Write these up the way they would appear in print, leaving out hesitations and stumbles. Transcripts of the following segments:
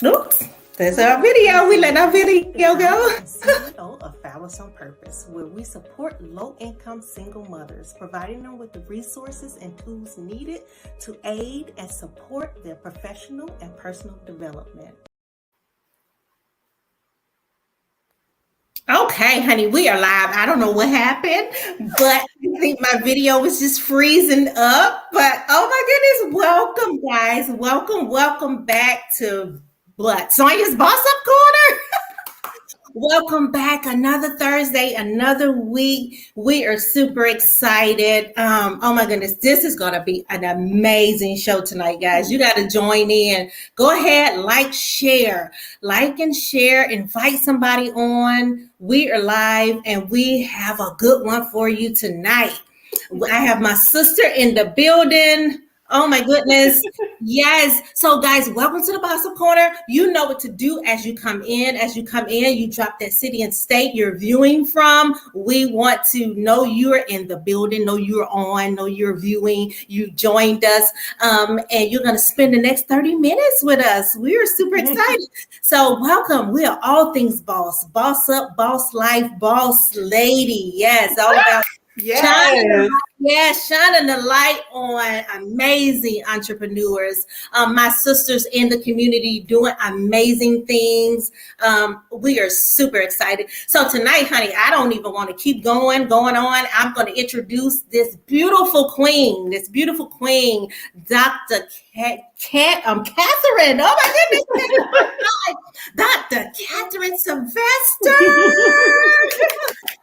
Oops, there's our video. We let our video go. CEO of Phallus on Purpose, where we support low-income single mothers, providing them with the resources and tools needed to aid and support their professional and personal development. Okay, honey, we are live. I don't know what happened, but I think my video was just freezing up. But oh my goodness, welcome, guys. Welcome back to what? Sonya's Boss Up Corner. Welcome back. Another Thursday, another week. We are super excited. Oh my goodness, this is going to be an amazing show tonight, guys. You got to join in. Go ahead, like and share, invite somebody on. We are live and we have a good one for you tonight. I have my sister in the building. Oh my goodness. Yes. So guys, welcome to the Boss Up Corner. You know what to do as you come in. As you come in, you drop that city and state you're viewing from. We want to know you're in the building, know you're on, know you're viewing, you joined us. And you're going to spend the next 30 minutes with us. We're super excited. So welcome. We are all things boss. Boss up, boss life, boss lady. Yes, all about shining the light on amazing entrepreneurs. My sisters in the community doing amazing things. We are super excited. So tonight, honey, I don't even want to keep going on. I'm going to introduce this beautiful queen, Dr. Catherine. Oh my goodness. Dr. Catherine Sylvester.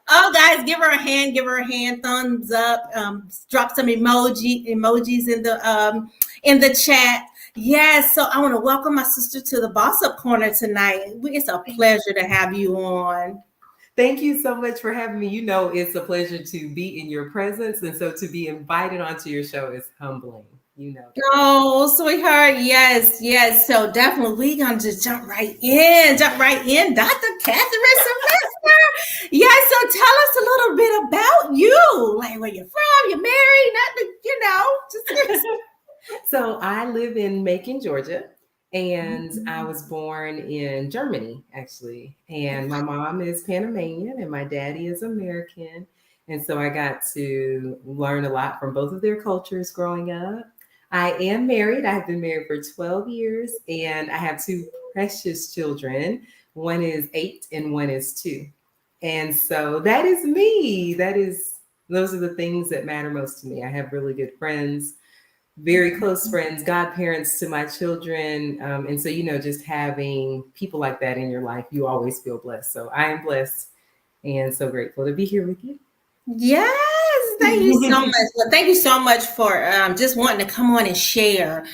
Oh, guys, give her a hand, thumbs up, drop some emojis in the chat. Yes, so I want to welcome my sister to the Boss Up Corner tonight. It's a pleasure to have you on. Thank you so much for having me. You know, it's a pleasure to be in your presence, and so to be invited onto your show is humbling. You know. Oh, sweetheart, yes. So definitely, we're gonna just jump right in, Dr. Catherine Sylvester. Yes, so tell us a little bit about you, like where you're from, you're married, just. So I live in Macon, Georgia, and I was born in Germany, actually. And my mom is Panamanian, and my daddy is American. And so I got to learn a lot from both of their cultures growing up. I am married. I have been married for 12 years, and I have two precious children. One is 8 and one is 2. And so that is me. Those are the things that matter most to me. I have really good friends, very close friends, godparents to my children. And so, just having people like that in your life, you always feel blessed. So I am blessed and so grateful to be here with you. Yes, thank you so much. Well, thank you so much for just wanting to come on and share,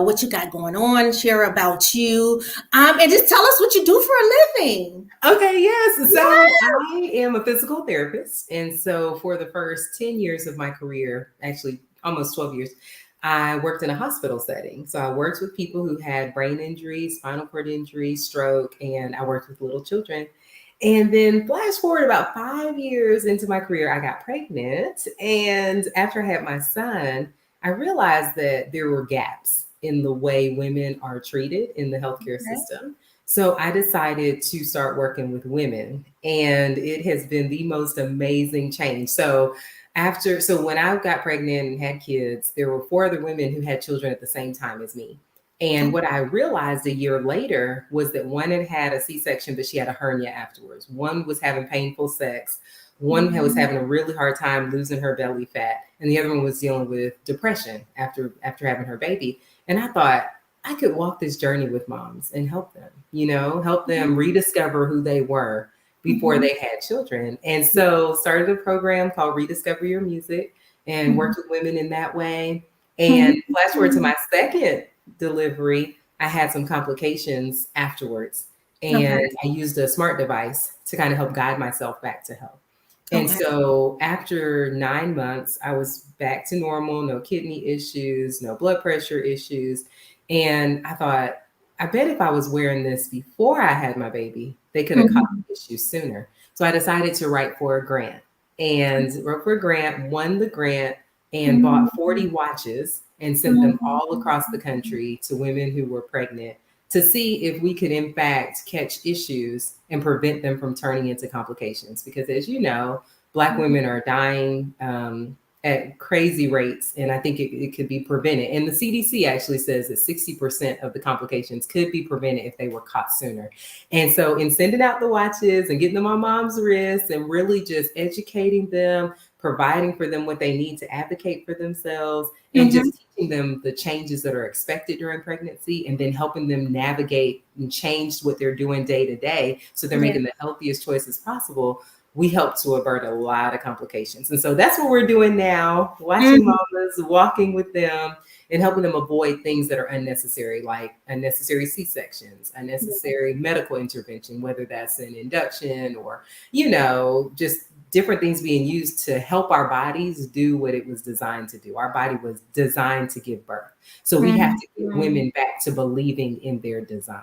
what you got going on, share about you, and just tell us what you do for a living. Okay, yes. So I am a physical therapist. And so for the first 10 years of my career, actually almost 12 years, I worked in a hospital setting. So I worked with people who had brain injury, spinal cord injury, stroke, and I worked with little children. And then flash forward about 5 years into my career, I got pregnant. And after I had my son, I realized that there were gaps in the way women are treated in the healthcare system. So I decided to start working with women, and it has been the most amazing change. So when I got pregnant and had kids, there were 4 other women who had children at the same time as me. And what I realized a year later was that one had had a C-section, but she had a hernia afterwards. One was having painful sex. One was having a really hard time losing her belly fat. And the other one was dealing with depression after having her baby. And I thought I could walk this journey with moms and help them, help them rediscover who they were before they had children. And so started a program called Rediscover Your Music and worked with women in that way. And flash forward to my second delivery, I had some complications afterwards, and I used a smart device to kind of help guide myself back to health. And so after 9 months, I was back to normal, no kidney issues, no blood pressure issues. And I thought, I bet if I was wearing this before I had my baby, they could have caught the issues sooner. So I decided to write for a grant won the grant, and bought 40 watches and sent them all across the country to women who were pregnant to see if we could, in fact, catch issues and prevent them from turning into complications. Because, as you know, Black women are dying at crazy rates, and I think it could be prevented. And the CDC actually says that 60% of the complications could be prevented if they were caught sooner. And so, in sending out the watches and getting them on mom's wrists and really just educating them, providing for them what they need to advocate for themselves, and Mhm. just teaching them the changes that are expected during pregnancy, and then helping them navigate and change what they're doing day to day so they're Yeah. making the healthiest choices possible. We help to avert a lot of complications. And so that's what we're doing now, watching Mhm. mamas, walking with them, and helping them avoid things that are unnecessary, like unnecessary C-sections, unnecessary medical intervention, whether that's an induction or, just different things being used to help our bodies do what it was designed to do. Our body was designed to give birth. So we have to get Mhm. women back to believing in their design.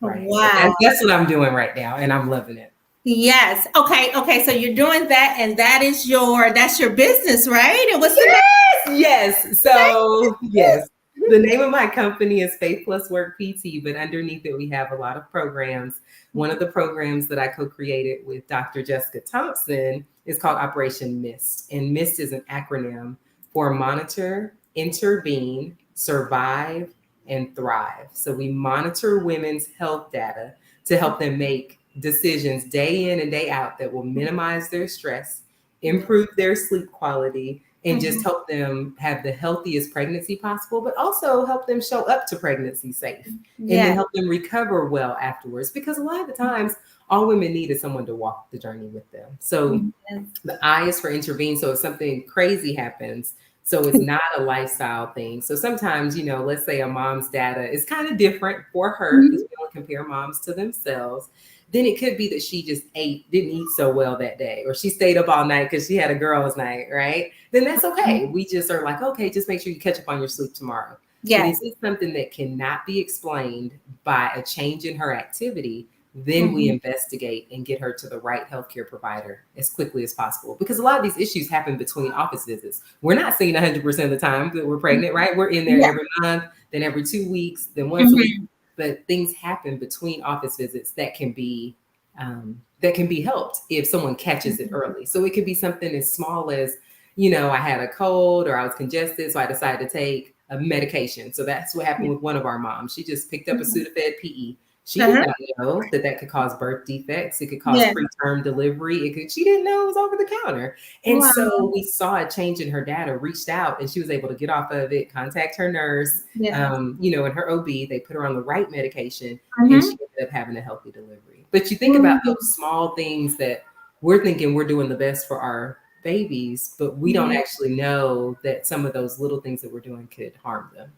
Right. So Wow. that's what I'm doing right now, and I'm loving it. Yes. Okay. Okay. So you're doing that, and that's your business, right? And what's the name? Yes. So, yes. The name of my company is Faith Plus Work PT, but underneath it, we have a lot of programs. One of the programs that I co created with Dr. Jessica Thompson is called Operation MIST. And MIST is an acronym for Monitor, Intervene, Survive, and Thrive. So we monitor women's health data to help them make decisions day in and day out that will minimize their stress, improve their sleep quality, and just Mhm. help them have the healthiest pregnancy possible, but also help them show up to pregnancy safe, and then Yeah. help them recover well afterwards. Because a lot of the times, all women need is someone to walk the journey with them. So Yes. the I is for intervene. So if something crazy happens, so it's not a lifestyle thing. So sometimes, let's say a mom's data is kind of different for her because Mhm. we don't compare moms to themselves. Then it could be that she just didn't eat so well that day, or she stayed up all night because she had a girls' night, right? Then that's okay. We just are like, okay, just make sure you catch up on your sleep tomorrow. But if Yes. it's something that cannot be explained by a change in her activity, then we Mhm. investigate and get her to the right healthcare provider as quickly as possible. Because a lot of these issues happen between office visits. We're not seen 100% of the time that we're pregnant, right? We're in there Yeah. every month, then every 2 weeks, then once a week. Mhm. But things happen between office visits that can be helped if someone catches it early. So it could be something as small as, I had a cold or I was congested, so I decided to take a medication. So that's what happened with one of our moms. She just picked up a Mhm. Sudafed PE. She did Uh-huh. not know that that could cause birth defects. It could cause Yeah. preterm delivery. She didn't know it was over the counter. And Wow. so we saw a change in her data, reached out, and she was able to get off of it, contact her nurse, Yeah. and her OB. They put her on the right medication, and she Mhm. ended up having a healthy delivery. But you think about Mhm. those small things that we're thinking we're doing the best for our babies, but we don't Yeah. actually know that some of those little things that we're doing could harm them.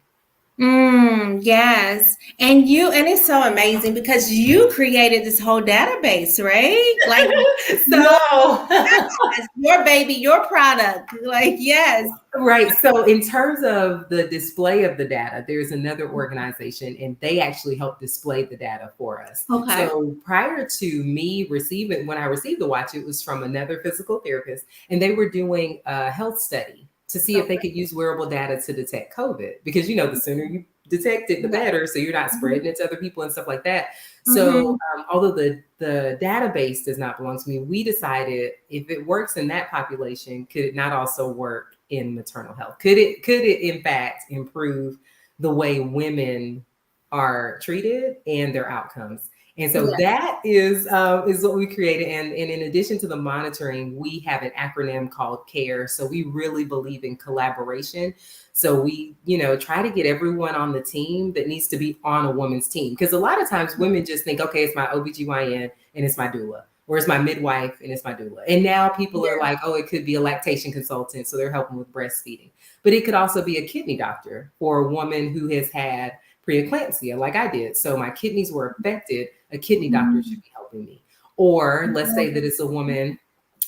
Yes. And it's so amazing because you created this whole database, right? Like your So your baby, your product. Like, yes. right. So, in terms of the display of the data, there's another organization and they actually help display the data for us. Okay. So, prior to me when I received the watch, it was from another physical therapist, and they were doing a health study to see if they Okay. could use wearable data to detect COVID. Because, the sooner you detect it, the Yeah. better. So, you're not Mhm. spreading it to other people and stuff like that. So, Mhm. although the database does not belong to me, we decided if it works in that population, could it not also work in maternal health? Could it in fact improve the way women are treated and their outcomes? And so Yeah. that is what we created. And in addition to the monitoring, we have an acronym called CARE. So we really believe in collaboration. So we, try to get everyone on the team that needs to be on a woman's team. Because a lot of times women just think, okay, it's my OBGYN and it's my doula, or it's my midwife and it's my doula. And now people are Yeah. like, oh, it could be a lactation consultant. So they're helping with breastfeeding. But it could also be a kidney doctor for a woman who has had preeclampsia, like I did. So my kidneys were affected. A kidney doctor should Mhm. be helping me. Or let's say that it's a woman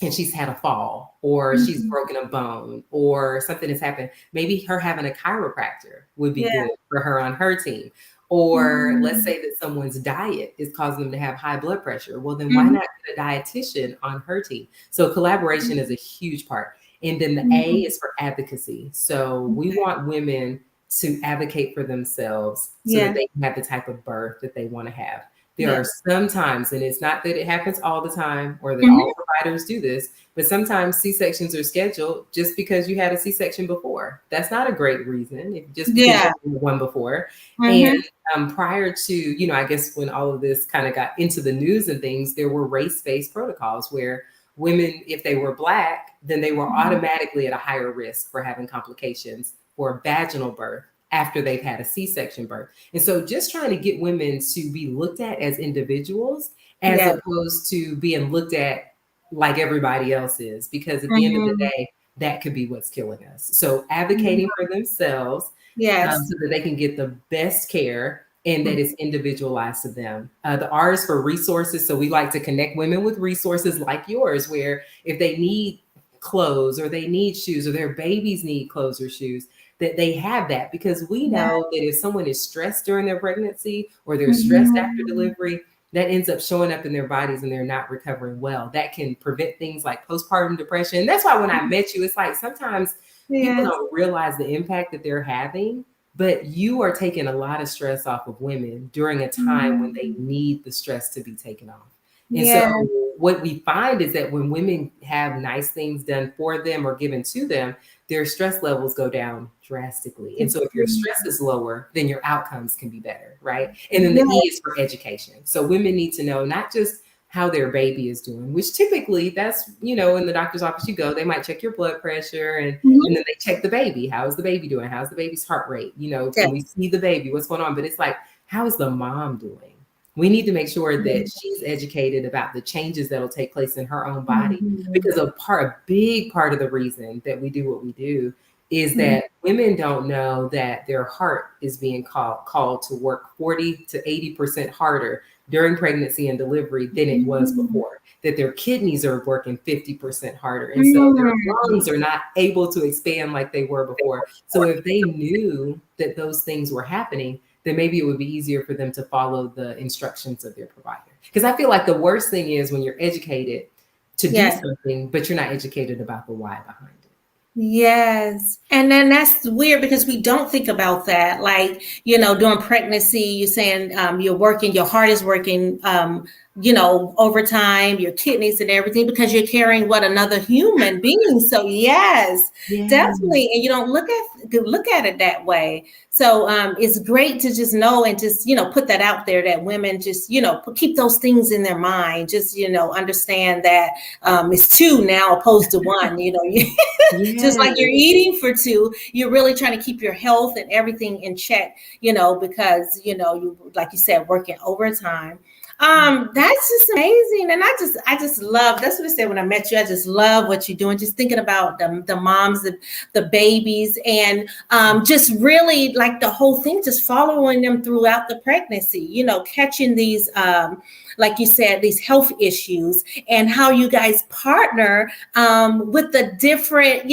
and she's had a fall, or she's Mhm. broken a bone, or something has happened. Maybe her having a chiropractor would be Yeah. good for her on her team. Or let's Mhm. say that someone's diet is causing them to have high blood pressure. Well, then why Mhm. not get a dietitian on her team? So collaboration is a huge part. And then the A Mhm. is for advocacy. So we Okay. want women to advocate for themselves so that Yeah. they can have the type of birth that they want to have. There Yeah. are some times, and it's not that it happens all the time or that all Mhm. providers do this, but sometimes C-sections are scheduled just because you had a C-section before. That's not a great reason, just because you Yeah. had one before. And Mhm. prior to, I guess when all of this kind of got into the news and things, there were race-based protocols where women, if they were Black, then they were Mhm. automatically at a higher risk for having complications for vaginal birth after they've had a C-section birth. And so just trying to get women to be looked at as individuals as Yeah. opposed to being looked at like everybody else is, because at the end of the Mhm. day, that could be what's killing us. So Mhm. advocating for themselves Yes. so that they can get the best care and that Mhm. it's individualized to them. The R is for resources. So we like to connect women with resources like yours, where if they need clothes or they need shoes or their babies need clothes or shoes, that they have that, because we Yeah. know that if someone is stressed during their pregnancy or they're stressed after Mhm. delivery, that ends up showing up in their bodies and they're not recovering well. That can prevent things like postpartum depression. That's why when I met you, it's like sometimes people Yes. don't realize the impact that they're having, but you are taking a lot of stress off of women during a time when they Mhm. need the stress to be taken off. And so Yeah. what we find is that when women have nice things done for them or given to them, their stress levels go down drastically. And so if your Mhm. stress is lower, then your outcomes can be better, right? And then the E Yes. is for education. So women need to know not just how their baby is doing, which typically that's, in the doctor's office you go, they might check your blood pressure and Mhm. then they check the baby. How is the baby doing? How's the baby's heart rate? Can we Yes. see the baby? What's going on? But it's like, how is the mom doing? We need to make sure that Mhm. she's educated about the changes that'll take place in her own body. Mhm. Because a big part of the reason that we do what we do is Mhm. that women don't know that their heart is being called to work 40 to 80% harder during pregnancy and delivery than it was Mhm. before. That their kidneys are working 50% harder. And so their Mhm. lungs are not able to expand like they were before. So if they knew that those things were happening, then maybe it would be easier for them to follow the instructions of their provider. Because I feel like the worst thing is when you're educated to do Yes. something, but you're not educated about the why behind it. Yes. And then that's weird because we don't think about that. Like, during pregnancy, you're saying you're working, your heart is working, overtime, your kidneys and everything because you're carrying what another human being. So yes, Yeah. definitely. And you don't look at it that way. So it's great to just know and just, put that out there that women just, keep those things in their mind. Just, understand that it's two now opposed to one, just like Yes. you're eating for two, you're really trying to keep your health and everything in check, because you, like you said, working overtime. That's just amazing. And I just love, that's what I said when I met you. I just love what you're doing. Just thinking about the moms, the babies, and just really like the whole thing, just following them throughout the pregnancy, catching these like you said, these health issues, and how you guys partner with the different,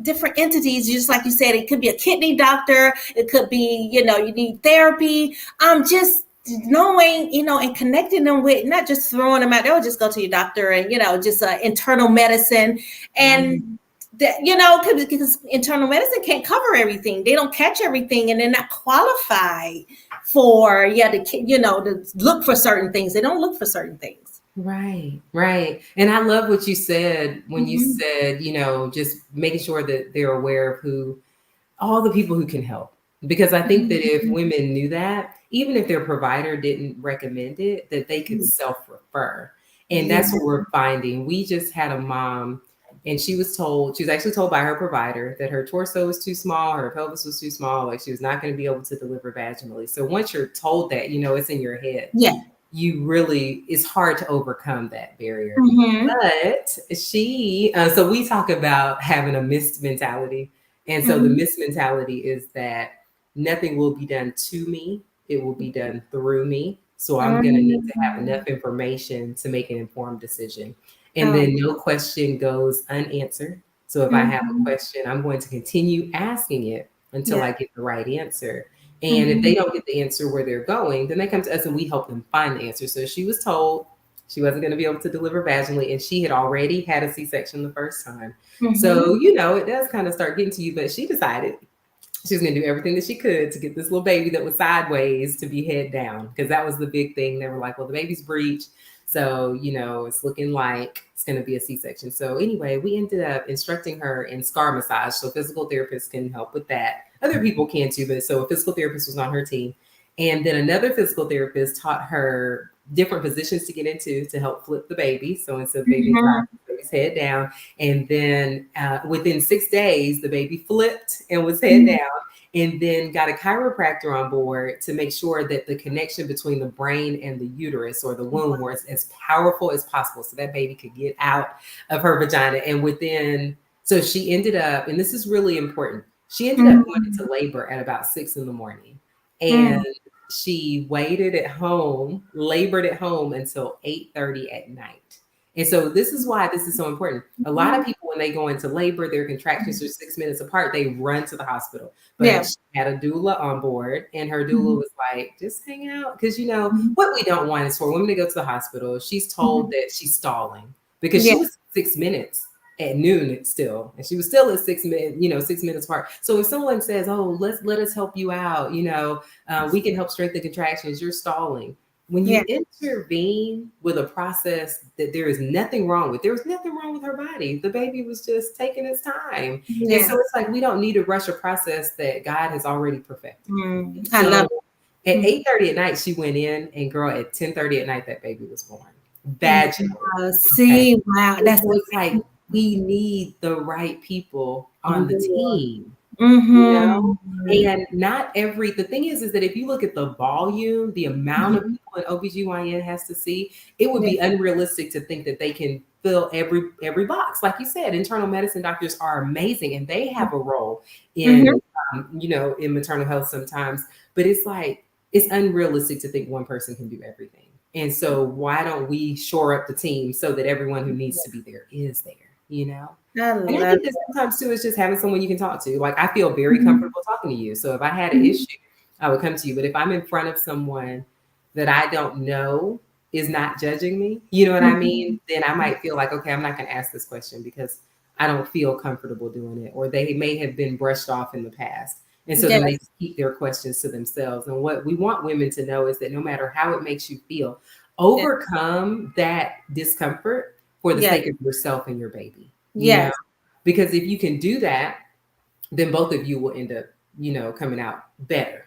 different entities. Just like you said, it could be a kidney doctor, it could be, you need therapy. Just knowing, and connecting them with, not just throwing them out there, just go to your doctor and, just internal medicine. Right. And that, because internal medicine can't cover everything. They don't catch everything and they're not qualified for, to look for certain things. They don't look for certain things. Right, right. And I love what you said when you Mhm. said, just making sure that they're aware of all the people who can help. Because I think that if Mhm. women knew that, even if their provider didn't recommend it, that they could self refer. And Yeah. that's what we're finding. We just had a mom, and she was actually told by her provider that her torso was too small, her pelvis was too small, like she was not going to be able to deliver vaginally. So once you're told that, it's in your head, Yeah. it's hard to overcome that barrier. Hmm. But so we talk about having a missed mentality. And so the Hmm. missed mentality is that nothing will be done to me, it will be done through me. So I'm going to need to have enough Hmm. information to make an informed decision. And Oh. then no question goes unanswered. So if I have a Hmm. question, I'm going to continue asking it until Yeah. I get the right answer. And if they Hmm. don't get the answer where they're going, then they come to us and we help them find the answer. So she was told she wasn't going to be able to deliver vaginally, and she had already had a C-section the first time. Hmm. So, it does kind of start getting to you, but she decided She was going to do everything that she could to get this little baby that was sideways to be head down, because that was the big thing. They were like, well, the baby's breech. So, it's looking like it's going to be a C-section. So anyway, we ended up instructing her in scar massage. So physical therapists can help with that. Other people can too, but so a physical therapist was on her team. And then another physical therapist taught her different positions to get into to help flip the baby. So instead of the baby baby's head down. And then within 6 days, the baby flipped and was head down. And then got a chiropractor on board to make sure that the connection between the brain and the uterus or the womb was as powerful as possible so that baby could get out of her vagina. And so she ended up, and this is really important, she ended up going into labor at about 6 a.m. And she waited at home, labored at home until 8:30 at night. And so this is why this is so important. A lot of people, when they go into labor, their contractions are 6 minutes apart, they run to the hospital. But she had a doula on board, and her doula was like, just hang out. Because, what we don't want is for women to go to the hospital. She's told that she's stalling because she was 6 minutes at noon still, and she was still at 6 minutes, 6 minutes apart. So if someone says, oh, let us help you out, we can help strengthen contractions, you're stalling. When you intervene with a process that there was nothing wrong with her body. The baby was just taking its time. And so it's like, we don't need to rush a process that God has already perfected. I love it. At 8:30 at night, she went in, and girl, at 10:30 at night, that baby was born. Vaginal. Wow. That's it's like, we need the right people on the team. And not the thing is that if you look at the volume, the amount of people an OBGYN has to see, it would be unrealistic to think that they can fill every box. Like you said, internal medicine doctors are amazing, and they have a role in in maternal health sometimes, but it's like, it's unrealistic to think one person can do everything. And so why don't we shore up the team so that everyone who needs to be there is there? And I think that sometimes too, it's just having someone you can talk to. Like, I feel very comfortable talking to you. So if I had an issue, I would come to you. But if I'm in front of someone that I don't know is not judging me, you know what I mean? Then I might feel like, okay, I'm not going to ask this question because I don't feel comfortable doing it. Or they may have been brushed off in the past. And so then they just keep their questions to themselves. And what we want women to know is that no matter how it makes you feel, overcome that discomfort for the sake of yourself and your baby. Because if you can do that, then both of you will end up, coming out better.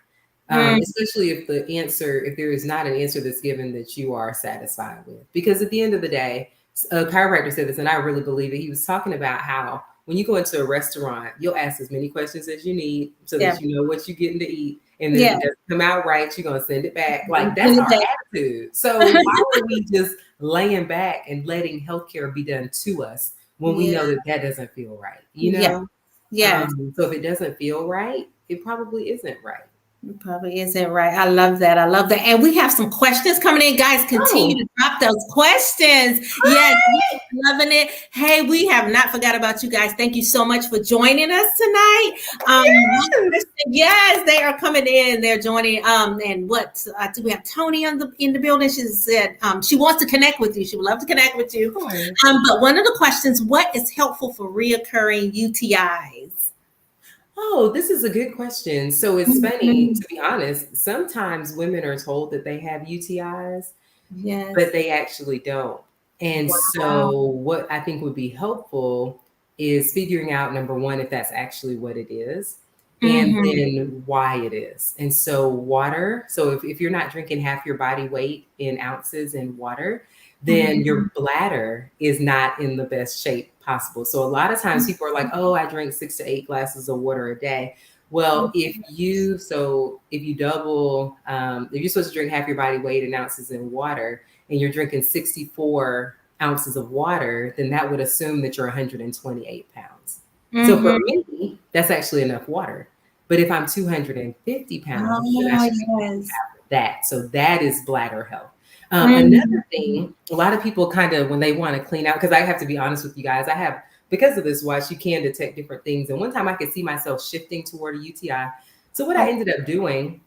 Especially if there is not an answer that's given that you are satisfied with. Because at the end of the day, a chiropractor said this, and I really believe it. He was talking about how when you go into a restaurant, you'll ask as many questions as you need so that you know what you're getting to eat. And then if it doesn't come out right, you're going to send it back. Like, that's our attitude. So why are we just laying back and letting healthcare be done to us when we know that doesn't feel right? So if it doesn't feel right, it probably isn't right. It probably isn't right. I love that. And we have some questions coming in. Guys, continue to drop those questions. Yes, loving it. Hey, we have not forgot about you guys. Thank you so much for joining us tonight. Yes, they are coming in. They're joining. And what do we have? Tony in the building. She said she wants to connect with you. She would love to connect with you. But one of the questions: what is helpful for reoccurring UTIs? Oh, this is a good question. So it's funny, to be honest, sometimes women are told that they have UTIs, but they actually don't. And so what I think would be helpful is figuring out, number one, if that's actually what it is, and then why it is. And so water, so if you're not drinking half your body weight in ounces in water, then your bladder is not in the best shape possible. So a lot of times people are like, oh, I drink 6 to 8 glasses of water a day. Well, if you double, if you're supposed to drink half your body weight in ounces in water, and you're drinking 64 ounces of water, then that would assume that you're 128 pounds. So for me, that's actually enough water. But if I'm 250 pounds, then I should have that. So that is bladder health. Another thing, a lot of people kind of, when they want to clean out, because I have to be honest with you guys, I have, because of this watch, you can detect different things. And one time I could see myself shifting toward a UTI. So what I ended up doing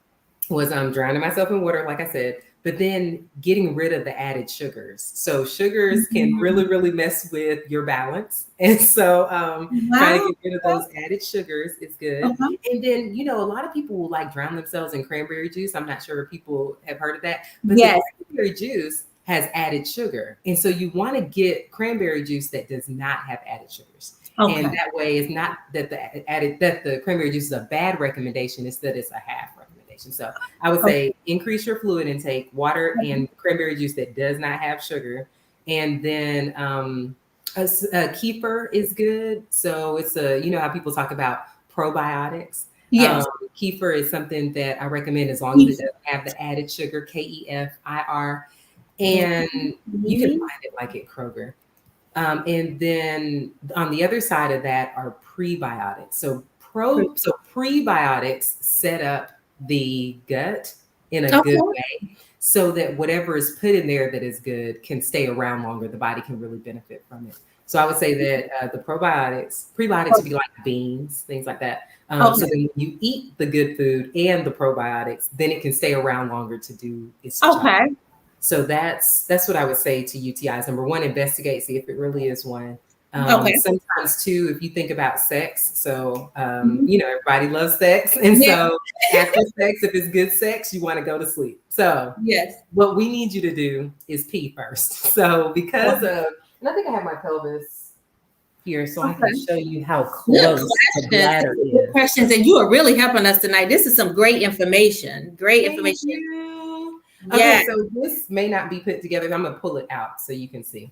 was drowning myself in water, like I said, but then getting rid of the added sugars. So sugars can really, really mess with your balance. And so trying to Wow. get rid of those added sugars is good. Okay. And then, a lot of people will like drown themselves in cranberry juice. I'm not sure if people have heard of that, but the Yes. cranberry juice has added sugar. And so you want to get cranberry juice that does not have added sugars. Okay. And that way it's not that the cranberry juice is a bad recommendation, it's that it's a half recommendation. So I would say increase your fluid intake, water and cranberry juice that does not have sugar. And then a kefir is good. So it's how people talk about probiotics. Yes. Kefir is something that I recommend as long as it doesn't have the added sugar, KEFIR. And you can find it like at Kroger. And then on the other side of that are prebiotics. So prebiotics set up the gut in a good way so that whatever is put in there that is good can stay around longer. The body can really benefit from it. So I would say that the prebiotics would be like beans, things like that. So then when you eat the good food and the probiotics, then it can stay around longer to do its job. So that's what I would say to UTIs. Number one, investigate, see if it really is one. Sometimes too, if you think about sex, so everybody loves sex, and so after sex, if it's good sex, you want to go to sleep. So what we need you to do is pee first. So because of, and I think I have my pelvis here, so I can show you how close the bladder is. Good questions, and you are really helping us tonight. This is some great information. Thank you. Okay, so this may not be put together. I'm gonna pull it out so you can see.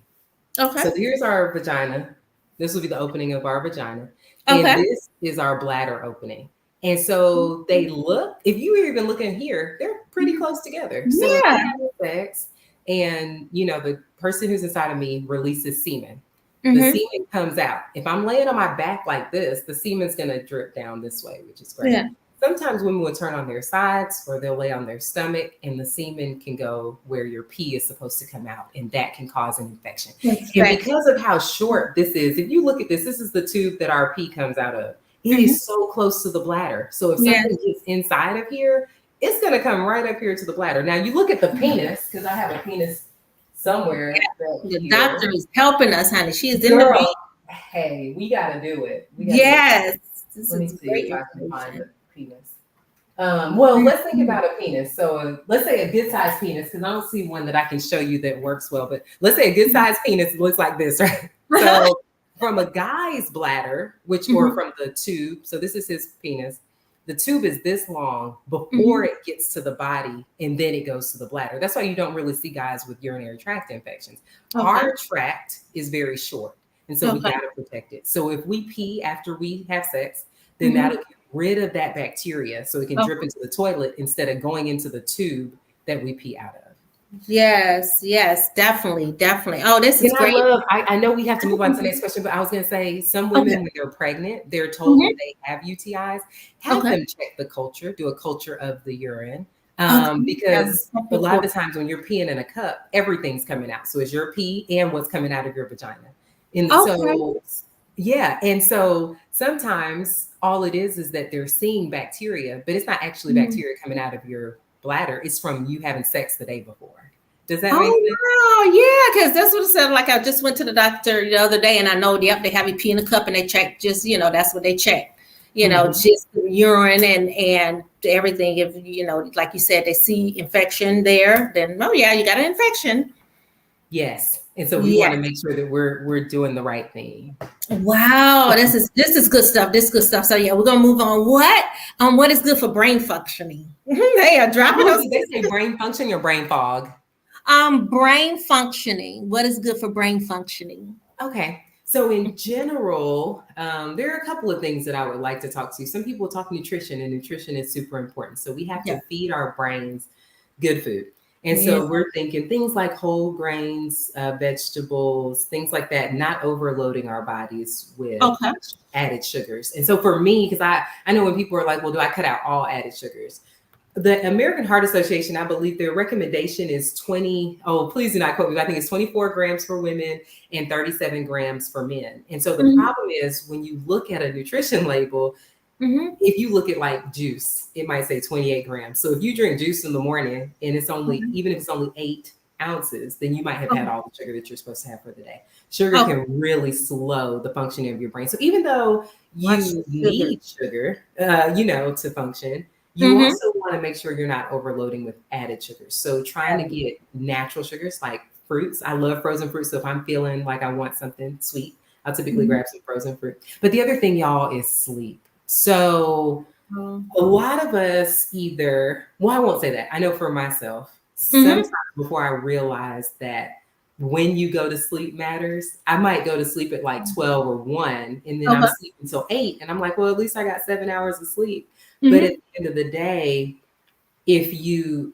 Okay. So here's our vagina. This will be the opening of our vagina. And this is our bladder opening. And so they look, if you were even looking here, they're pretty close together. So if you have sex and the person who's inside of me releases semen. The semen comes out. If I'm laying on my back like this, the semen's gonna drip down this way, which is great. Sometimes women will turn on their sides or they'll lay on their stomach and the semen can go where your pee is supposed to come out, and that can cause an infection. And because of how short this is, if you look at this is the tube that our pee comes out of. It is so close to the bladder. So if something gets inside of here, it's going to come right up here to the bladder. Now you look at the penis, because I have a penis somewhere. The doctor is helping us, honey. She is in the room. Hey, we got to do it. Let me see if I can find it. Penis. Well, let's think about a penis. So let's say a good sized penis, because I don't see one that I can show you that works well, but let's say a good sized penis looks like this, right? So from a guy's bladder, or from the tube, so this is his penis, the tube is this long before it gets to the body, and then it goes to the bladder. That's why you don't really see guys with urinary tract infections. Our tract is very short, and so we got to protect it. So if we pee after we have sex, then that'll get rid of that bacteria so it can drip into the toilet instead of going into the tube that we pee out of. Yes, definitely. Oh, this is great. I know we have to move on to the next question, but I was going to say some women, when they're pregnant, they're told that they have UTIs. Have them check the culture, do a culture of the urine. Because a lot of the times when you're peeing in a cup, everything's coming out. So it's your pee and what's coming out of your vagina. And and so sometimes all it is that they're seeing bacteria, but it's not actually bacteria coming out of your bladder. It's from you having sex the day before. Does that make sense? Oh, yeah, because that's what it said. Like I just went to the doctor the other day, and I know, they have you pee in a cup, and they check just, that's what they check. Just urine and everything. If like you said, they see infection there, then you got an infection. Yes. And so we want to make sure that we're doing the right thing. Wow, this is good stuff. This is good stuff. So we're gonna move on. What is good for brain functioning? They are dropping those. They say brain function or brain fog? Brain functioning. What is good for brain functioning? Okay. So in general, there are a couple of things that I would like to talk to. Some people talk nutrition, and nutrition is super important. So we have to feed our brains good food. And so we're thinking things like whole grains, vegetables, things like that, not overloading our bodies with added sugars. And so for me, because I know when people are like, well, do I cut out all added sugars? The American Heart Association, I believe their recommendation is please do not quote me, I think it's 24 grams for women and 37 grams for men. And so the problem is when you look at a nutrition label, Mm-hmm. If you look at like juice, it might say 28 grams. So if you drink juice in the morning and it's only, Okay. even if it's only 8 ounces, then you might have had Okay. all the sugar that you're supposed to have for the day. Sugar Okay. can really slow the functioning of your brain. So even though Watch you the sugar. need sugar, to function, you Mm-hmm. also want to make sure you're not overloading with added sugars. So trying to get natural sugars like fruits. I love frozen fruit. So if I'm feeling like I want something sweet, I'll typically Mm-hmm. grab some frozen fruit. But the other thing, y'all, is sleep. So a lot of us either, well, I won't say that. I know for myself, Mm-hmm. sometimes before I realized that when you go to sleep matters, I might go to sleep at like 12 or 1, and then I'm Okay. sleeping until 8. And I'm like, well, at least I got 7 hours of sleep. But at Mm-hmm. the end of the day, if you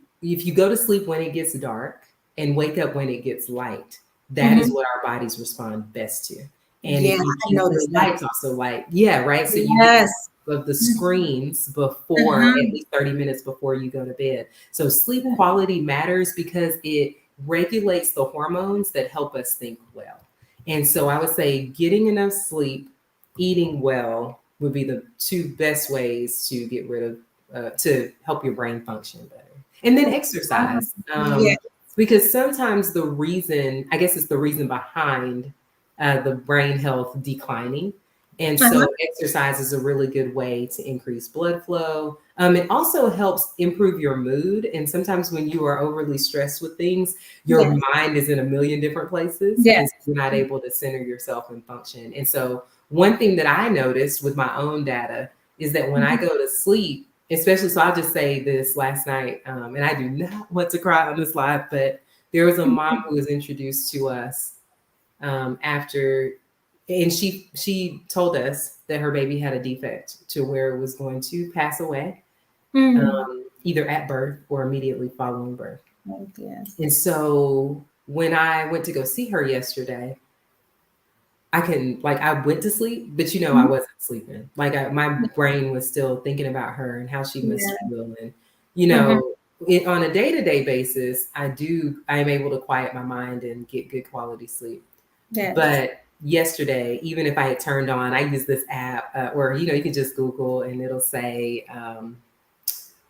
go to sleep when it gets dark and wake up when it gets light, that is Mm-hmm. what our bodies respond best to. And Yeah, if you I keep the noticed that. lights also light, yeah, right. So you get Yes. of the screens before Uh-huh. at least 30 minutes before you go to bed. So sleep quality matters because it regulates the hormones that help us think well. And so I would say getting enough sleep, eating well would be the two best ways to get rid of to help your brain function better. And then exercise. Yeah. Because sometimes the reason, I guess it's the reason behind the brain health declining. And Uh-huh. so exercise is a really good way to increase blood flow. It also helps improve your mood. And sometimes when you are overly stressed with things, your Yes. mind is in a million different places. Yes. And so you're not able to center yourself and function. And so one thing that I noticed with my own data is that when I Mhm. go to sleep, especially, so I'll just say this last night, and I do not want to cry on this live, but there was a mom who was introduced to us after, and she told us that her baby had a defect to where it was going to pass away, Mhm. either at birth or immediately following birth. Oh, yes. And so when I went to go see her yesterday, I went to sleep, but I Mhm. wasn't sleeping. My brain was still thinking about her and how she must Yeah. feel. And, Mhm. on a day to day basis, I am able to quiet my mind and get good quality sleep. Yes. But yesterday, even if I had turned on, I use this app where, you can just Google and it'll say,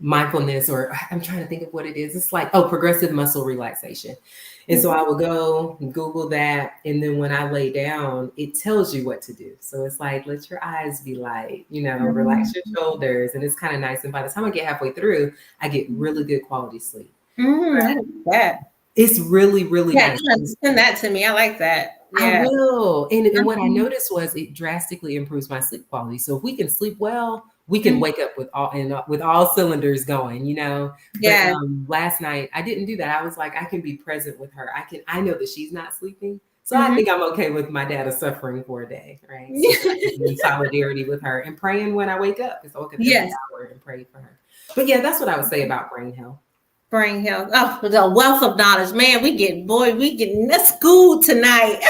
mindfulness, or I'm trying to think of what it is. It's like, oh, progressive muscle relaxation. And so I Mhm. will go Google that. And then when I lay down, it tells you what to do. So it's like, let your eyes be light, relax your shoulders. And it's kind of nice. And by the time I get halfway through, I get really good quality sleep. Mhm. I like that. It's really, really Yeah, nice. send that to me. I like that. I Yeah. will. And what I Mhm. noticed was it drastically improves my sleep quality. So if we can sleep well, we can Mhm. wake up with all cylinders going. But Yes. last night I didn't do that. I was like, I can be present with her. I know that she's not sleeping. So I Mhm. think I'm okay with my dad suffering for a day, right? So that I can be in solidarity with her and praying when I wake up. Because I woke up every Yes. hour and prayed for her. But yeah, that's what I would say about brain health. Brain health. Oh, the wealth of knowledge. Man, we getting the school tonight.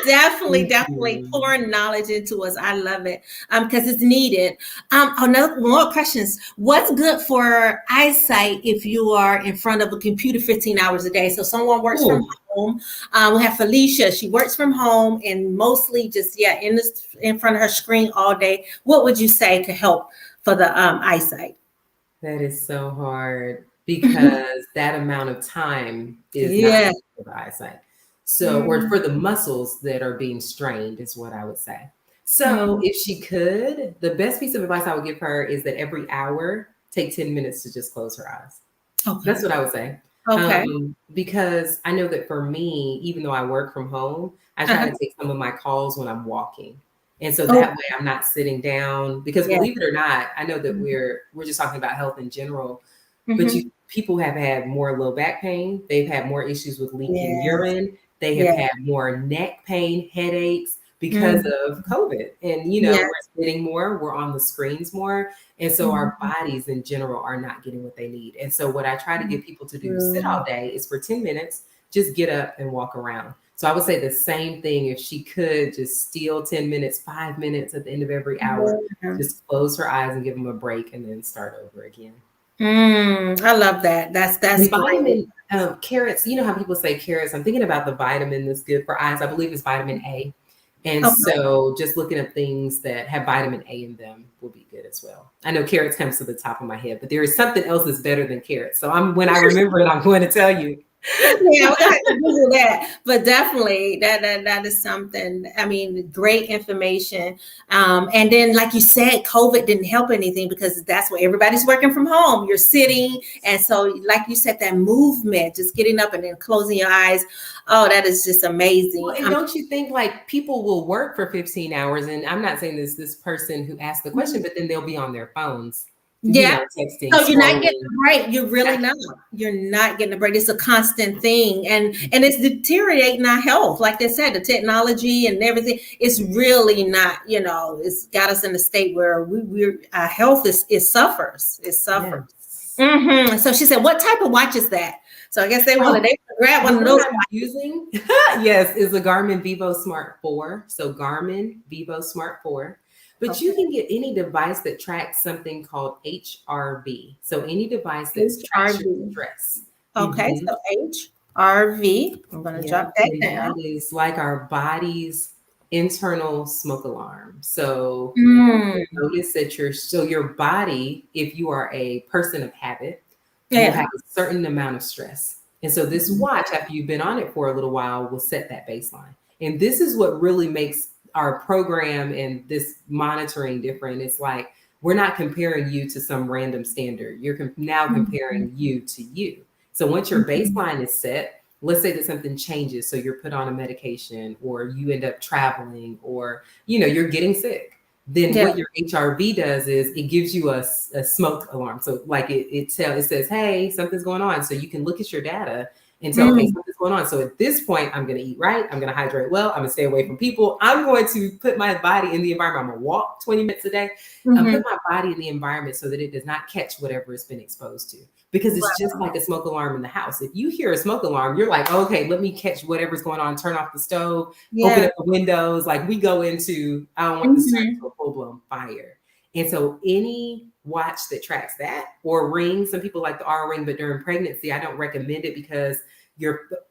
Definitely, Thank definitely you. pouring knowledge into us. I love it. Because it's needed. Another more questions. What's good for eyesight if you are in front of a computer 15 hours a day? So someone works from Ooh. home. We have Felicia. She works from home and mostly just in front of her screen all day. What would you say to help for the eyesight? That is so hard because that amount of time is not Yeah. good for the eyesight. So, or Mm, for the muscles that are being strained, is what I would say. So, mm. if she could, the best piece of advice I would give her is that every hour, take 10 minutes to just close her eyes. That's Okay. what I would say. Okay. Because I know that for me, even though I work from home, I try Uh-huh. to take some of my calls when I'm walking. And so that Oh, way I'm not sitting down because yeah. believe it or not, I know that we're just talking about health in general, but Mm-hmm. people have had more low back pain, they've had more issues with leaking Yes. urine, they have Yeah. had more neck pain, headaches because Mm. of COVID. And Yeah. we're sitting more, we're on the screens more, and so our Mhm. bodies in general are not getting what they need. And so what I try to get people to do sit True. all day is for 10 minutes, just get up and walk around. So I would say the same thing if she could just steal 10 minutes, 5 minutes at the end of every hour, Yeah. just close her eyes and give them a break and then start over again. I love that. That's And great. vitamin carrots, you know how people say carrots. I'm thinking about the vitamin that's good for eyes. I believe it's vitamin A. And Okay. so just looking up things that have vitamin A in them will be good as well. I know carrots comes to the top of my head, but there is something else that's better than carrots. So when I remember it, I'm going to tell you. Yeah, we're gonna have to Google that. But definitely that is something. I mean, great information. And then, like you said, COVID didn't help anything because that's where everybody's working from home. You're sitting, and so, like you said, that movement, just getting up and then closing your eyes. Oh, that is just amazing. Well, and don't you think like people will work for 15 hours? And I'm not saying this person who asked the question, but then they'll be on their phones, Yeah. texting, So you're not getting scrolling. a break. You're really not. You're not getting a break. It's a constant thing, and it's deteriorating our health. Like they said, the technology and everything. It's really not. It's got us in a state where we're our health is suffers. It suffers. Yes. So she said, "What type of watch is that?" So I guess they grab one The of those. one I'm using, yes, is a Garmin Vivo Smart 4. So Garmin Vivo Smart 4. But you can get any device that tracks something called HRV. So any device that tracks your stress. Okay, so HRV. I'm going to jot that And down. that is like our body's internal smoke alarm. So notice that your body, if you are a person of habit, will have a certain amount of stress. And so this watch, after you've been on it for a little while, will set that baseline. And this is what really makes our program and this monitoring different. It's like we're not comparing you to some random standard. You're now comparing you to you. So once your baseline is set, let's say that something changes. So you're put on a medication or you end up traveling or, you're getting sick. Then what your HRV does is it gives you a smoke alarm. So like it says, hey, something's going on. So you can look at your data and tell, okay, something's going on. So at this point, I'm going to eat right. I'm going to hydrate well. I'm going to stay away from people. I'm going to put my body in the environment. I'm going to walk 20 minutes a day. Put my body in the environment so that it does not catch whatever it's been exposed to. Because it's just like a smoke alarm in the house. If you hear a smoke alarm, you're like, okay, let me catch whatever's going on. Turn off the stove, open up the windows. Like we go into, I don't want this to turn into a full-blown fire. And so any watch that tracks that or ring, some people like the R ring, but during pregnancy, I don't recommend it because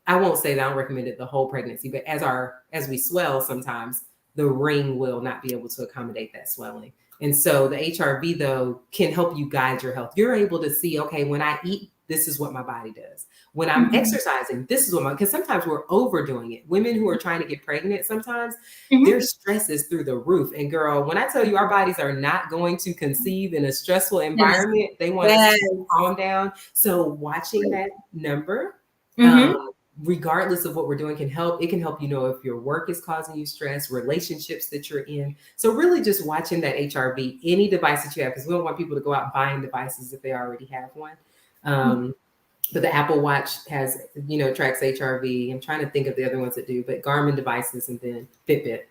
I won't say that I don't recommend it the whole pregnancy, but as we swell sometimes, the ring will not be able to accommodate that swelling. And so the HRV though can help you guide your health. You're able to see, okay, when I eat, this is what my body does. When I'm exercising, this is because sometimes we're overdoing it. Women who are trying to get pregnant, sometimes their stress is through the roof. And girl, when I tell you our bodies are not going to conceive in a stressful environment, they want us to calm down. So watching that number, regardless of what we're doing, can help. It can help if your work is causing you stress, relationships that you're in. So really just watching that HRV, any device that you have, because we don't want people to go out buying devices if they already have one. But the Apple Watch has, tracks HRV. I'm trying to think of the other ones that do, but Garmin devices and then Fitbit.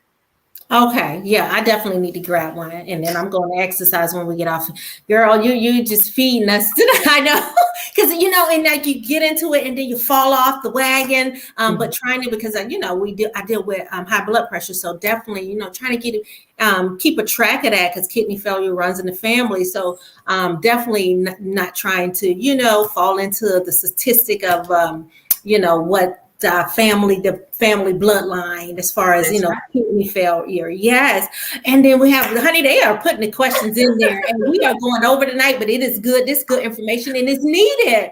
Okay, yeah, I definitely need to grab one, and then I'm going to exercise when we get off. Girl, you just feeding us. I know, because and like you get into it, and then you fall off the wagon. But trying to because I deal with high blood pressure, so definitely trying to keep a track of that because kidney failure runs in the family. So definitely not trying to fall into the statistic of what. The family bloodline as far as kidney failure. Yes. And then we have honey, they are putting the questions in there and we are going over tonight, but it is good. This good information and it's needed.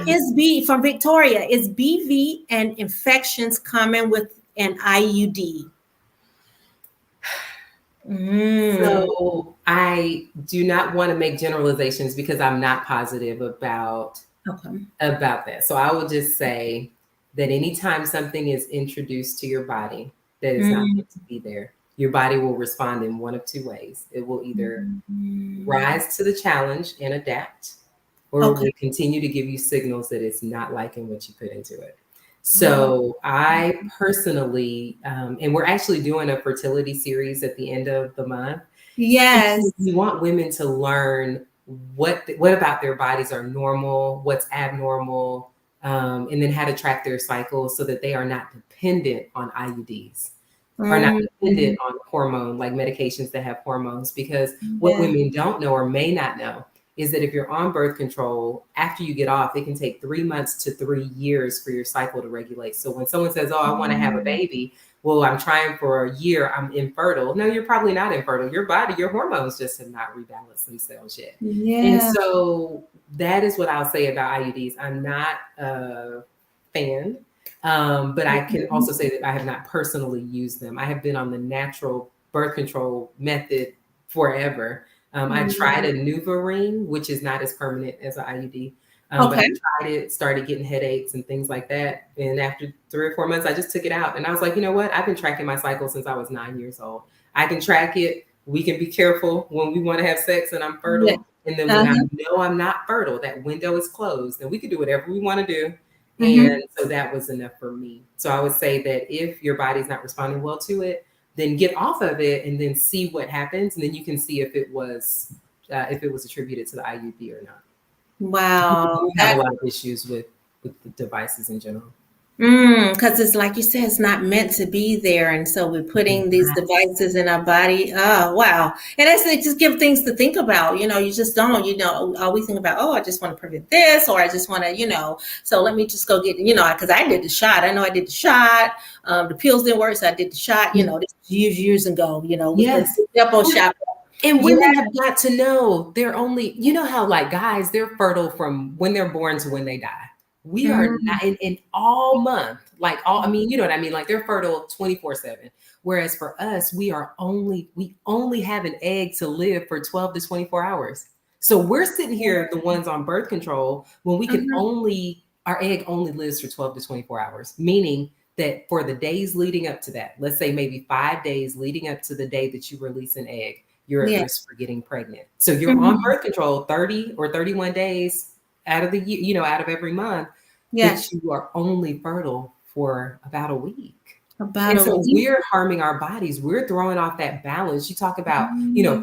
Is B from Victoria, is BV and infections common with an IUD? So I do not want to make generalizations because I'm not positive about that. So I will just say that anytime something is introduced to your body that is not meant to be there, your body will respond in one of two ways. It will either rise to the challenge and adapt, or it will continue to give you signals that it's not liking what you put into it. So I personally, and we're actually doing a fertility series at the end of the month. Yes. You want women to learn what about their bodies are normal, what's abnormal, and then how to track their cycles so that they are not dependent on IUDs, are not dependent on hormone, like medications that have hormones. Because what women don't know or may not know is that if you're on birth control, after you get off, it can take 3 months to 3 years for your cycle to regulate. So when someone says, oh, I want to have a baby, well, I'm trying for a year, I'm infertile. No, you're probably not infertile. Your body, your hormones just have not rebalanced themselves yet. And Yeah. so that is what I'll say about IUDs. I'm not a fan, but I can also say that I have not personally used them. I have been on the natural birth control method forever. I tried a NuvaRing, which is not as permanent as an IUD. But I Okay. tried it, started getting headaches and things like that. And after 3 or 4 months, I just took it out. And I was like, you know what? I've been tracking my cycle since I was 9 years old. I can track it. We can be careful when we want to have sex and I'm Yeah. fertile. And then when I Uh-huh. know I'm not fertile, that window is closed and we can do whatever we want to do. Mm-hmm. And so that was enough for me. So I would say that if your body's not responding well to it, then get off of it and then see what happens. And then you can see if it was attributed to the IUD or not. Wow. We have a lot of issues with the devices in general. Because it's like you said, it's not meant to be there, and so we're putting these devices in our body. Oh, wow! And that's it. Just give things to think about. You just don't. Always think about. Oh, I just want to prevent this, or I just want to. So let me just go get. Because I did the shot. I know I did the shot. The pills didn't work, so I did the shot. This was years ago. With Yes. the Depo shot. And women have got to know they're only, how like guys, they're fertile from when they're born to when they die. We are not in all month, like all, I mean, you know what I mean? Like they're fertile 24/7. Whereas for us, we only have an egg to live for 12 to 24 hours. So we're sitting here, the ones on birth control, when we can our egg only lives for 12 to 24 hours, meaning that for the days leading up to that, let's say maybe 5 days leading up to the day that you release an egg, you're at risk for getting pregnant. So you're on birth control 30 or 31 days out of the year, out of every month, but you are only fertile for about a week. And so we're harming our bodies. We're throwing off that balance. You talk about,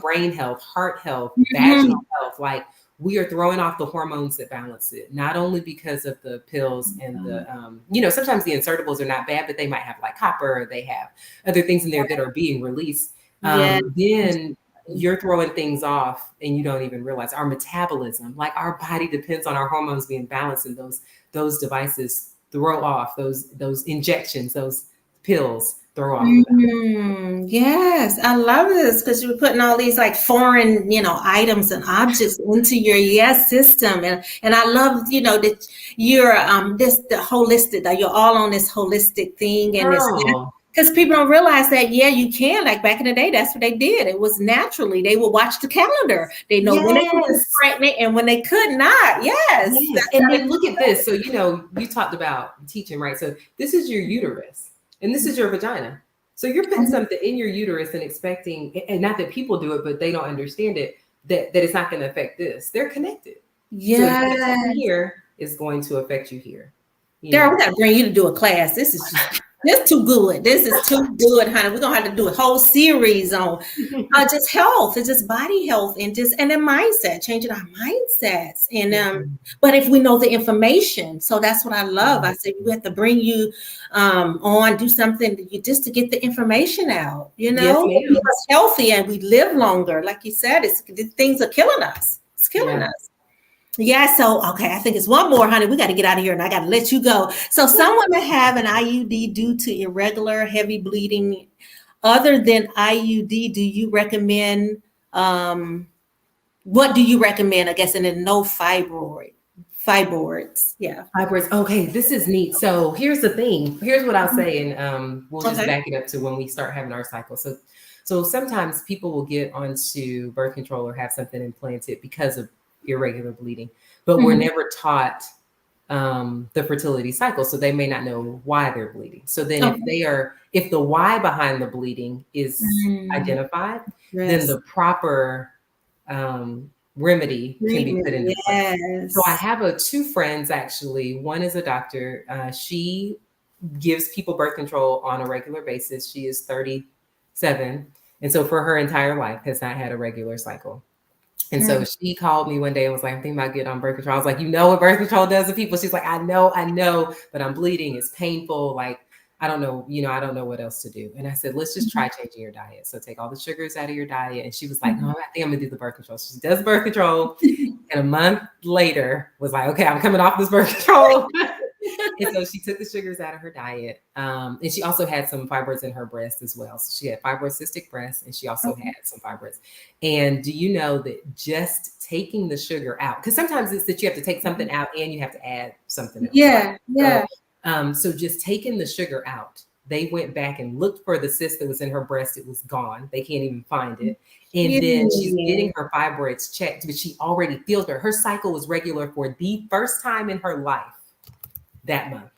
brain health, heart health, vaginal health, like we are throwing off the hormones that balance it, not only because of the pills and the, sometimes the insertables are not bad, but they might have like copper, or they have other things in there that are being released. Then you're throwing things off and you don't even realize our metabolism, like our body depends on our hormones being balanced, and those devices throw off those injections, those pills throw off. Yes, I love this because you're putting all these like foreign, items and objects into your system, and I love, that you're the holistic, that you're all on this holistic thing, and this. Because people don't realize that, you can. Like back in the day, that's what they did. It was naturally. They would watch the calendar. They know when they could be pregnant and when they could not. Yes. And then look at this. So, you talked about teaching, right? So this is your uterus and this is your vagina. So you're putting something in your uterus and expecting, and not that people do it, but they don't understand it, that it's not going to affect this. They're connected. Yeah. So here is going to affect you here. Daryl, we got to bring you to do a class. This is too good. This is too good, honey. We're gonna have to do a whole series on just health. It's just body health and then mindset, changing our mindsets. And but if we know the information, so that's what I love. I said we have to bring you on, do something just to get the information out. Keep us healthy and we live longer. Like you said, things are killing us. It's killing us. Yeah, so okay, I think it's one more, honey. We got to get out of here and I got to let you go. So some women have an IUD due to irregular heavy bleeding. Other than IUD, do you recommend what do you recommend? I guess, and then no fibroids. Yeah. Fibroids. Okay, this is neat. So here's the thing. Here's what I'll say, and we'll just back it up to when we start having our cycle. So sometimes people will get onto birth control or have something implanted because of irregular bleeding, but we're never taught the fertility cycle, so they may not know why they're bleeding. So then if the why behind the bleeding is identified, then the proper remedy can be put into place. So I have two friends, actually. One is a doctor. She gives people birth control on a regular basis. She is 37, and so for her entire life has not had a regular cycle. And so she called me one day and was like, I'm thinking about getting on birth control. I was like, what birth control does to people? She's like, I know, but I'm bleeding. It's painful. Like, I don't know, I don't know what else to do. And I said, let's just try changing your diet. So take all the sugars out of your diet. And she was like, no, I think I'm gonna do the birth control. So she does birth control. And a month later was like, okay, I'm coming off this birth control. And so she took the sugars out of her diet. And she also had some fibroids in her breast as well. So she had fibrocystic breast and she also had some fibroids. And do you know that just taking the sugar out, because sometimes it's that you have to take something out and you have to add something else, right? Yeah, yeah. So just taking the sugar out, they went back and looked for the cyst that was in her breast. It was gone. They can't even find it. And then she's getting her fibroids checked, but she already feels her cycle was regular for the first time in her life that month.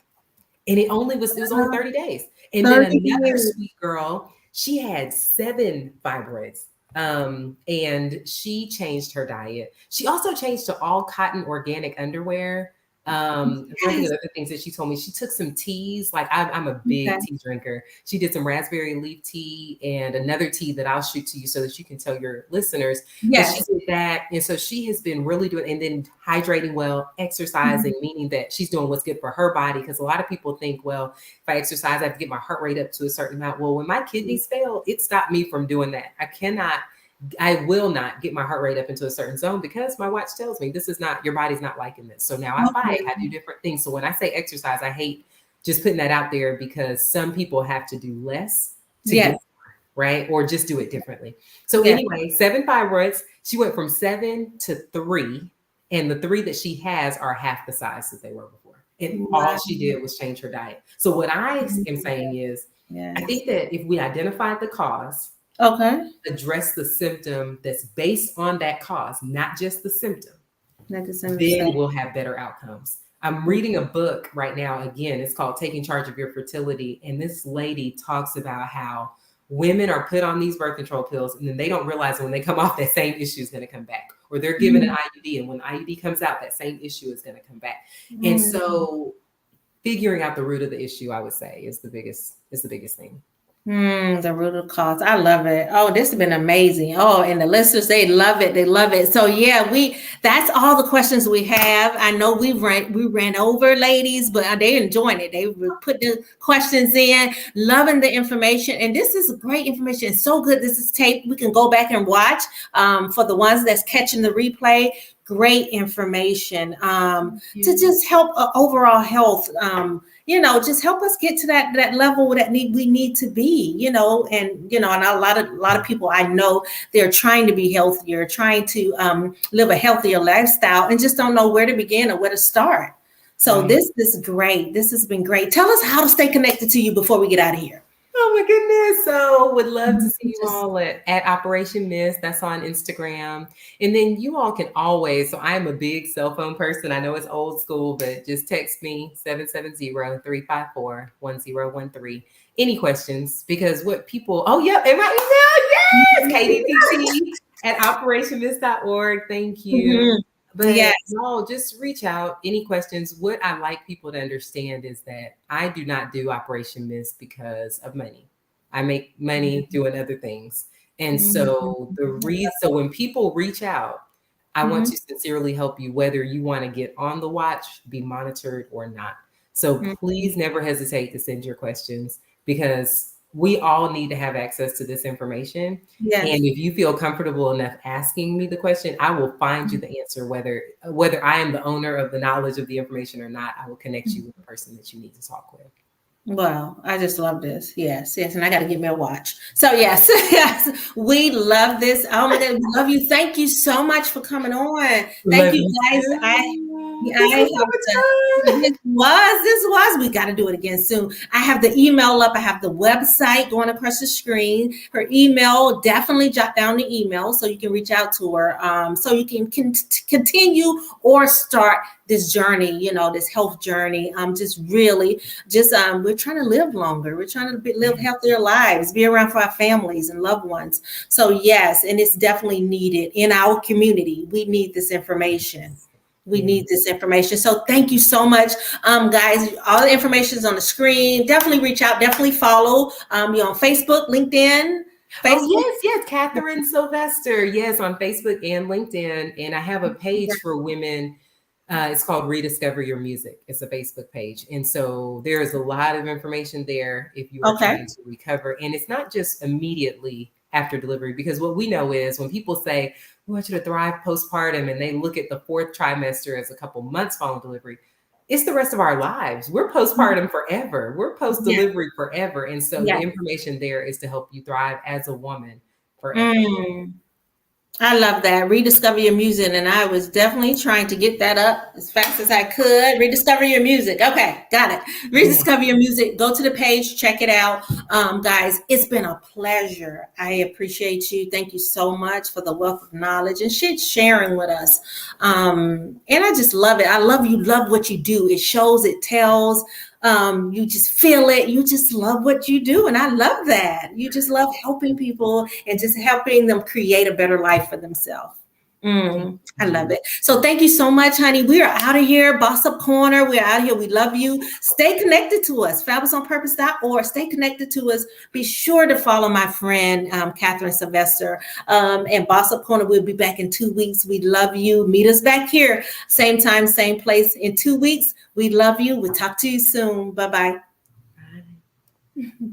And it was only 30 days. And then 30 another years. sweet girl, she had 7 fibroids. And she changed her diet. She also changed to all cotton organic underwear. I'm trying to think of other things that she told me. She took some teas. Like I'm a big tea drinker. She did some raspberry leaf tea and another tea that I'll shoot to you so that you can tell your listeners. Yes. But she did that. And so she has been really doing, and then hydrating well, exercising, meaning that she's doing what's good for her body. Because a lot of people think, well, if I exercise, I have to get my heart rate up to a certain amount. Well, when my kidneys failed, it stopped me from doing that. I will not get my heart rate up into a certain zone because my watch tells me this is not, your body's not liking this. So now I fight, I do different things. So when I say exercise, I hate just putting that out there because some people have to do less to get more, right? Or just do it differently. So anyway, 7 fibroids. She went from 7 to 3, and the 3 that she has are half the size that they were before. And all she did was change her diet. So what I am saying is, I think that if we identified the cause, address the symptom that's based on that cause, not just the symptom, then we'll have better outcomes. I'm reading a book right now. Again, it's called Taking Charge of Your Fertility. And this lady talks about how women are put on these birth control pills and then they don't realize when they come off, that same issue is going to come back. Or they're given an IUD, and when the IUD comes out, that same issue is going to come back. And so figuring out the root of the issue, I would say, is the biggest thing. The root of cause. I love it. Oh, this has been amazing. Oh, and the listeners, they love it. They love it. So yeah, that's all the questions we have. I know we ran over, ladies, but they enjoying it. They put the questions in, loving the information. And this is great information. It's so good. This is tape. We can go back and watch. For the ones that's catching the replay, great information to just help overall health. Just help us get to that level that we need to be, and a lot of people I know, they're trying to be healthier, trying to live a healthier lifestyle and just don't know where to begin or where to start. So This is great. This has been great. Tell us how to stay connected to you before we get out of here. Oh my goodness. So would love to see you all at Operation Miss. That's on Instagram. And then you all can always, so I'm a big cell phone person. I know it's old school, but just text me 770-354-1013. Any questions? Because what people, and my email, yes, KDPT at operationmiss.org. Thank you. But no, just reach out. Any questions? What I like people to understand is that I do not do Operation Miss because of money. I make money doing other things. And so so when people reach out, I want to sincerely help you, whether you want to get on the watch, be monitored or not. So please never hesitate to send your questions, because we all need to have access to this information. Yes. And if you feel comfortable enough asking me the question, I will find you the answer, whether I am the owner of the knowledge of the information or not. I will connect you with the person that you need to talk with. Wow, I just love this. Yes. And I got to get me a watch. So yes, we love this. Oh my God, we love you. Thank you so much for coming on. Thank you guys. This was. We got to do it again soon. I have the email up. I have the website going across the screen. Her email, definitely jot down the email so you can reach out to her. So you can continue or start this journey, this health journey. We're trying to live longer. We're trying to live healthier lives, be around for our families and loved ones. So yes, and it's definitely needed in our community. We need this information. So thank you so much, guys. All the information is on the screen. Definitely reach out. Definitely follow. You're on Facebook, LinkedIn. Yes, Catherine Sylvester. Yes, on Facebook and LinkedIn. And I have a page for women. It's called Rediscover Your Music. It's a Facebook page. And so there's a lot of information there if you are trying to recover. And it's not just immediately after delivery, because what we know is when people say, we want you to thrive postpartum, and they look at the 4th trimester as a couple months following delivery, it's the rest of our lives. We're postpartum forever. We're post Yeah. delivery forever. And so the Yeah. information there is to help you thrive as a woman forever. Mm. I love that. Rediscover your music. And I was definitely trying to get that up as fast as I could. Rediscover your music. Okay, got it. Yeah. Rediscover your music. Go to the page, check it out. Guys, it's been a pleasure. I appreciate you. Thank you so much for the wealth of knowledge and shit sharing with us. And I just love it. I love you, love what you do. It shows, it tells. You just feel it. You just love what you do. And I love that. You just love helping people and just helping them create a better life for themselves. I love it. So thank you so much, honey. We are out of here. Boss Up Corner. We're out of here. We love you. Stay connected to us. Fabulous.purpose.org. Stay connected to us. Be sure to follow my friend, Catherine Sylvester. And Boss Up Corner, we'll be back in 2 weeks. We love you. Meet us back here. Same time, same place in 2 weeks. We love you. We'll talk to you soon. Bye-bye. Bye.